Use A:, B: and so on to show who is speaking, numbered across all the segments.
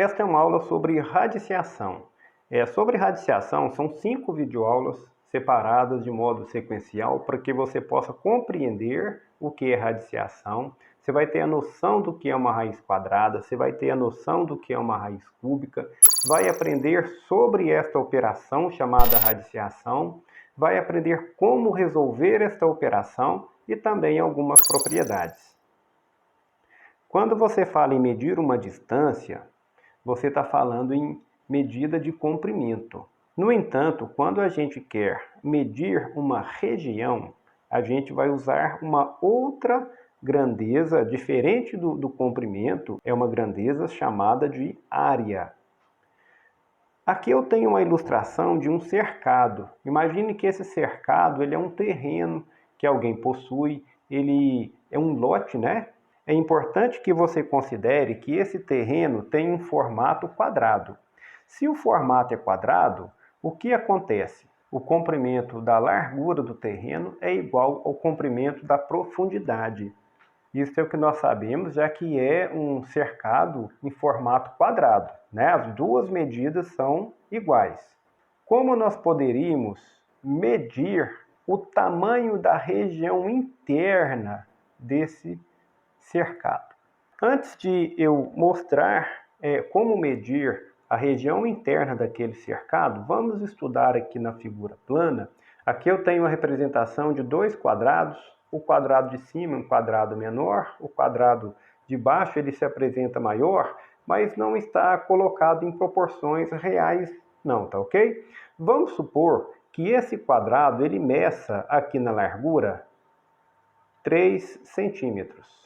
A: Esta é uma aula sobre radiciação. Sobre radiciação, são 5 videoaulas separadas de modo sequencial para que você possa compreender o que é radiciação. Você vai ter a noção do que é uma raiz quadrada, você vai ter a noção do que é uma raiz cúbica, vai aprender sobre esta operação chamada radiciação, vai aprender como resolver esta operação e também algumas propriedades. Quando você fala em medir uma distância, você está falando em medida de comprimento. No entanto, quando a gente quer medir uma região, a gente vai usar uma outra grandeza, diferente do comprimento, é uma grandeza chamada de área. Aqui eu tenho uma ilustração de um cercado. Imagine que esse cercado ele é um terreno que alguém possui, ele é um lote, né? É importante que você considere que esse terreno tem um formato quadrado. Se o formato é quadrado, o que acontece? O comprimento da largura do terreno é igual ao comprimento da profundidade. Isso é o que nós sabemos, já que é um cercado em formato quadrado, né? As duas medidas são iguais. Como nós poderíamos medir o tamanho da região interna desse cercado? Antes de eu mostrar como medir a região interna daquele cercado, vamos estudar aqui na figura plana. Aqui eu tenho a representação de dois quadrados, o quadrado de cima um quadrado menor, o quadrado de baixo ele se apresenta maior, mas não está colocado em proporções reais não, tá ok? Vamos supor que esse quadrado ele meça aqui na largura 3 centímetros.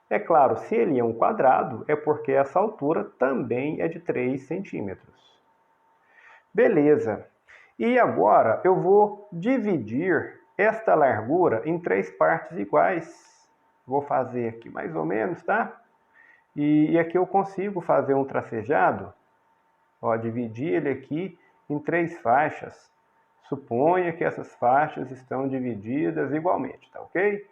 A: É claro, se ele é um quadrado, é porque essa altura também é de 3 centímetros. Beleza. E agora eu vou dividir esta largura em 3 partes iguais. Vou fazer aqui mais ou menos, tá? E aqui eu consigo fazer um tracejado. Ó, dividir ele aqui em 3 faixas. Suponha que essas faixas estão divididas igualmente, tá ok?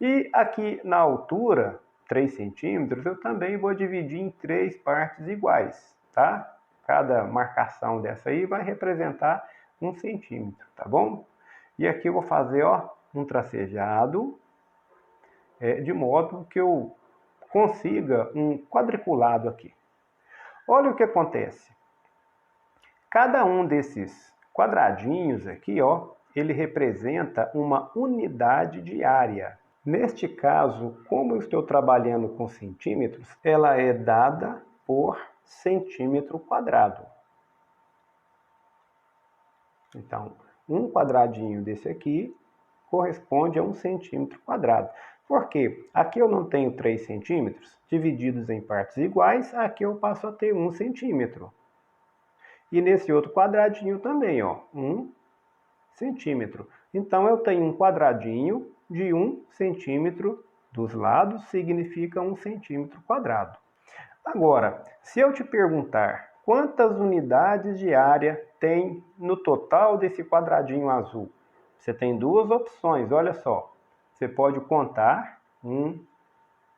A: E aqui na altura, 3 centímetros, eu também vou dividir em 3 partes iguais, tá? Cada marcação dessa aí vai representar 1 centímetro, tá bom? E aqui eu vou fazer, ó, um tracejado, de modo que eu consiga um quadriculado aqui. Olha o que acontece. Cada um desses quadradinhos aqui, ó, ele representa uma unidade de área. Neste caso, como eu estou trabalhando com centímetros, ela é dada por centímetro quadrado. Então, um quadradinho desse aqui corresponde a 1 centímetro quadrado. Por quê? Aqui eu não tenho 3 centímetros divididos em partes iguais, aqui eu passo a ter 1 centímetro. E nesse outro quadradinho também, ó, 1 centímetro. Então, eu tenho um quadradinho de 1 centímetro dos lados, significa 1 centímetro quadrado. Agora, se eu te perguntar quantas unidades de área tem no total desse quadradinho azul, você tem duas opções, olha só. Você pode contar 1,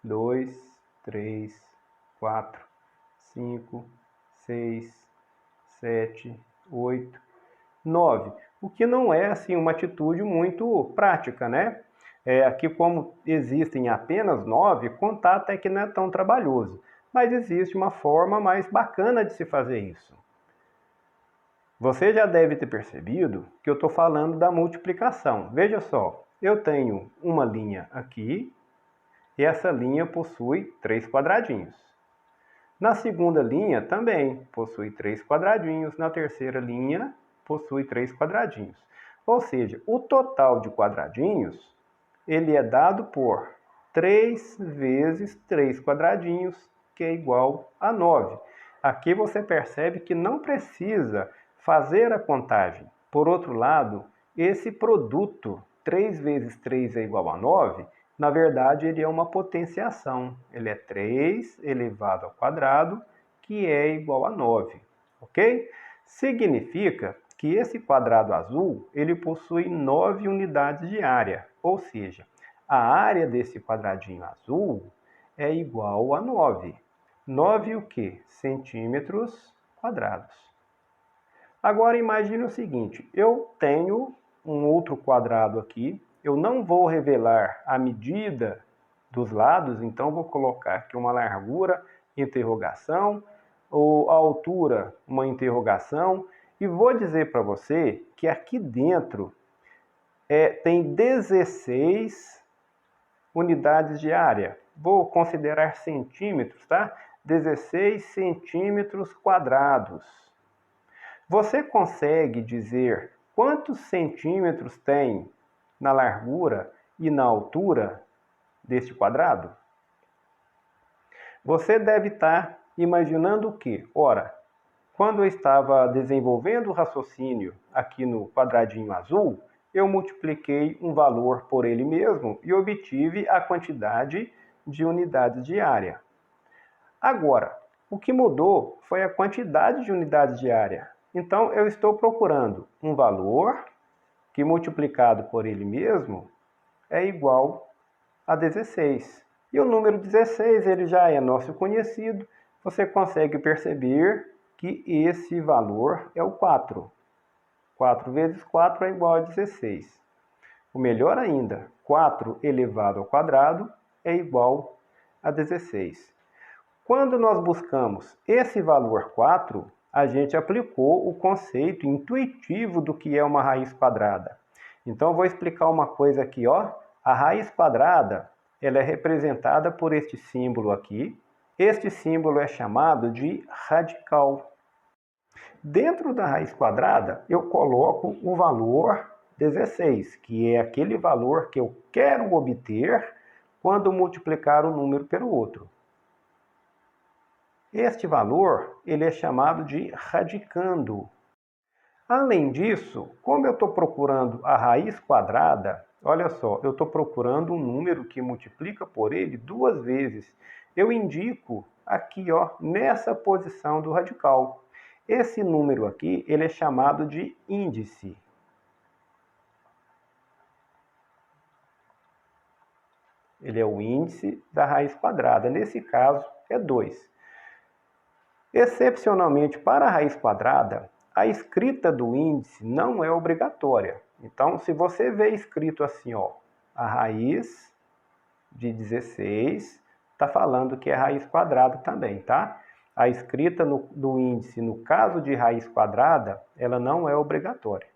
A: 2, 3, 4, 5, 6, 7, 8, 9. O que não é assim uma atitude muito prática, né? Aqui como existem apenas 9, contar até que não é tão trabalhoso. Mas existe uma forma mais bacana de se fazer isso. Você já deve ter percebido que eu estou falando da multiplicação. Veja só, eu tenho uma linha aqui e essa linha possui 3 quadradinhos. Na segunda linha também possui 3 quadradinhos, na terceira linha possui 3 quadradinhos. Ou seja, o total de quadradinhos ele é dado por 3 vezes 3 quadradinhos, que é igual a 9. Aqui você percebe que não precisa fazer a contagem. Por outro lado, esse produto 3 vezes 3 é igual a 9, na verdade ele é uma potenciação. Ele é 3 elevado ao quadrado, que é igual a 9, ok? Significa que esse quadrado azul ele possui 9 unidades de área, ou seja, a área desse quadradinho azul é igual a 9. 9 o quê? Centímetros quadrados. Agora imagine o seguinte, eu tenho um outro quadrado aqui, eu não vou revelar a medida dos lados, então vou colocar aqui uma largura, interrogação, ou a altura, uma interrogação, e vou dizer para você que aqui dentro tem 16 unidades de área. Vou considerar centímetros, tá? 16 centímetros quadrados. Você consegue dizer quantos centímetros tem na largura e na altura deste quadrado? Você deve estar imaginando o quê? Ora, quando eu estava desenvolvendo o raciocínio aqui no quadradinho azul, eu multipliquei um valor por ele mesmo e obtive a quantidade de unidades de área. Agora, o que mudou foi a quantidade de unidades de área. Então, eu estou procurando um valor que multiplicado por ele mesmo é igual a 16. E o número 16 ele já é nosso conhecido, você consegue perceber que esse valor é o 4. 4 vezes 4 é igual a 16. O melhor ainda, 4 elevado ao quadrado é igual a 16. Quando nós buscamos esse valor 4, a gente aplicou o conceito intuitivo do que é uma raiz quadrada. Então, eu vou explicar uma coisa aqui, ó. A raiz quadrada, ela é representada por este símbolo aqui. Este símbolo é chamado de radical. Dentro da raiz quadrada, eu coloco o valor 16, que é aquele valor que eu quero obter quando multiplicar um número pelo outro. Este valor ele é chamado de radicando. Além disso, como eu estou procurando a raiz quadrada, olha só, eu estou procurando um número que multiplica por ele 2 vezes. Eu indico aqui, ó, nessa posição do radical. Esse número aqui ele é chamado de índice. Ele é o índice da raiz quadrada. Nesse caso, é 2. Excepcionalmente, para a raiz quadrada, a escrita do índice não é obrigatória. Então, se você vê escrito assim, ó, a raiz de 16, está falando que é raiz quadrada também, tá? A escrita do índice, no caso de raiz quadrada, ela não é obrigatória,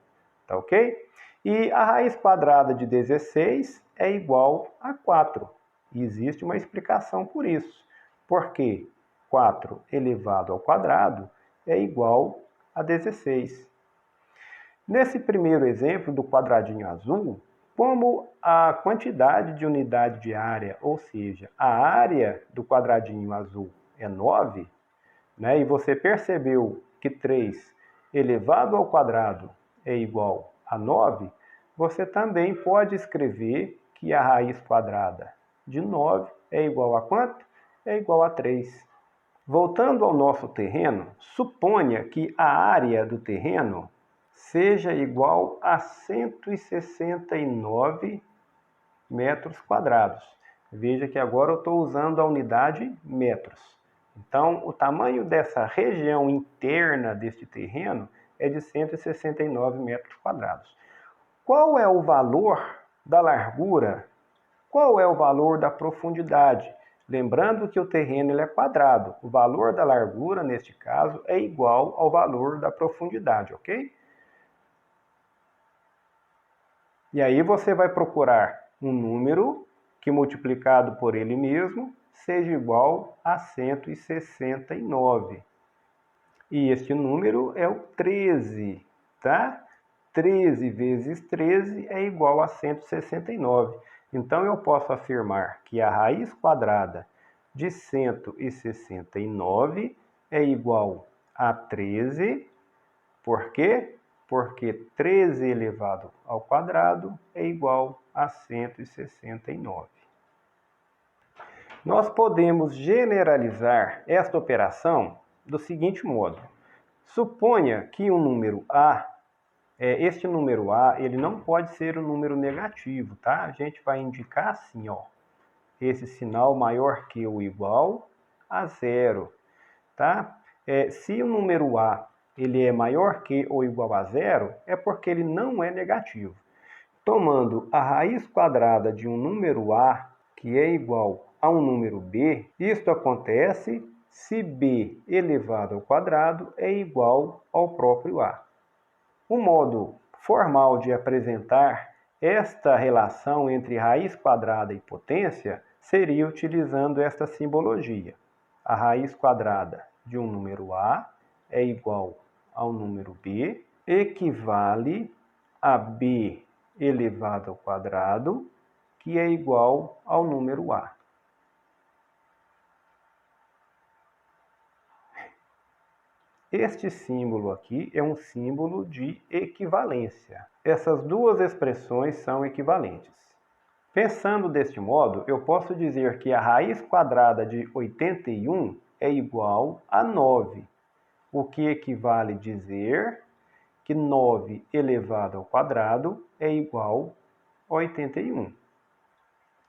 A: tá ok? E a raiz quadrada de 16 é igual a 4. E existe uma explicação por isso. Por quê? 4 elevado ao quadrado é igual a 16. Nesse primeiro exemplo do quadradinho azul, como a quantidade de unidade de área, ou seja, a área do quadradinho azul é 9, né, e você percebeu que 3 elevado ao quadrado é igual a 9, você também pode escrever que a raiz quadrada de 9 é igual a quanto? É igual a 3. Voltando ao nosso terreno, suponha que a área do terreno seja igual a 169 metros quadrados. Veja que agora eu estou usando a unidade metros. Então, o tamanho dessa região interna deste terreno é de 169 metros quadrados. Qual é o valor da largura? Qual é o valor da profundidade? Lembrando que o terreno ele é quadrado. O valor da largura, neste caso, é igual ao valor da profundidade, ok? E aí você vai procurar um número que multiplicado por ele mesmo seja igual a 169. E este número é o 13, tá? 13 vezes 13 é igual a 169. Então, eu posso afirmar que a raiz quadrada de 169 é igual a 13. Por quê? Porque 13 elevado ao quadrado é igual a 169. Nós podemos generalizar esta operação do seguinte modo. Suponha que o número A, este número A, ele não pode ser um número negativo, tá? A gente vai indicar assim, ó, esse sinal maior que ou igual a zero, tá? Se o número A ele é maior que ou igual a zero, é porque ele não é negativo. Tomando a raiz quadrada de um número A, que é igual a um número B, isto acontece se B elevado ao quadrado é igual ao próprio A. O modo formal de apresentar esta relação entre raiz quadrada e potência seria utilizando esta simbologia. A raiz quadrada de um número A é igual ao número B, equivale a B elevado ao quadrado, que é igual ao número A. Este símbolo aqui é um símbolo de equivalência. Essas duas expressões são equivalentes. Pensando deste modo, eu posso dizer que a raiz quadrada de 81 é igual a 9, o que equivale a dizer que 9 elevado ao quadrado é igual a 81.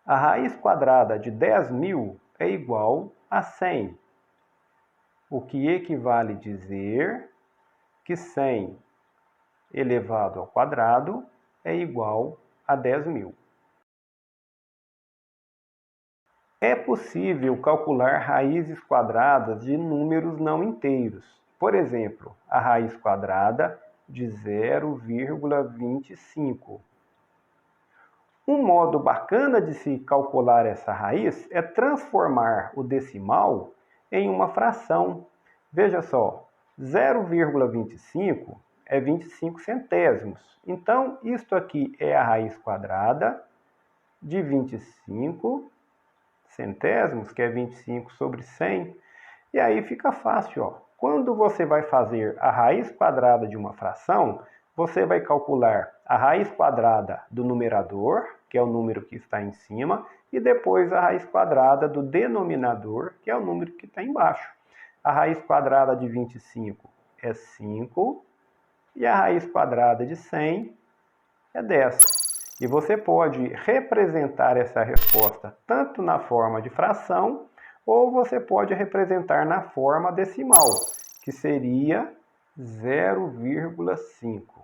A: A raiz quadrada de 10.000 é igual a 100, o que equivale a dizer que 100 elevado ao quadrado é igual a 10.000. É possível calcular raízes quadradas de números não inteiros. Por exemplo, a raiz quadrada de 0,25. Um modo bacana de se calcular essa raiz é transformar o decimal em uma fração. Veja só, 0,25 é 25 centésimos. Então, isto aqui é a raiz quadrada de 25 centésimos, que é 25 sobre 100. E aí fica fácil, ó. Quando você vai fazer a raiz quadrada de uma fração, você vai calcular a raiz quadrada do numerador, que é o número que está em cima, e depois a raiz quadrada do denominador, que é o número que está embaixo. A raiz quadrada de 25 é 5 e a raiz quadrada de 100 é 10. E você pode representar essa resposta tanto na forma de fração, ou você pode representar na forma decimal, que seria 0,5.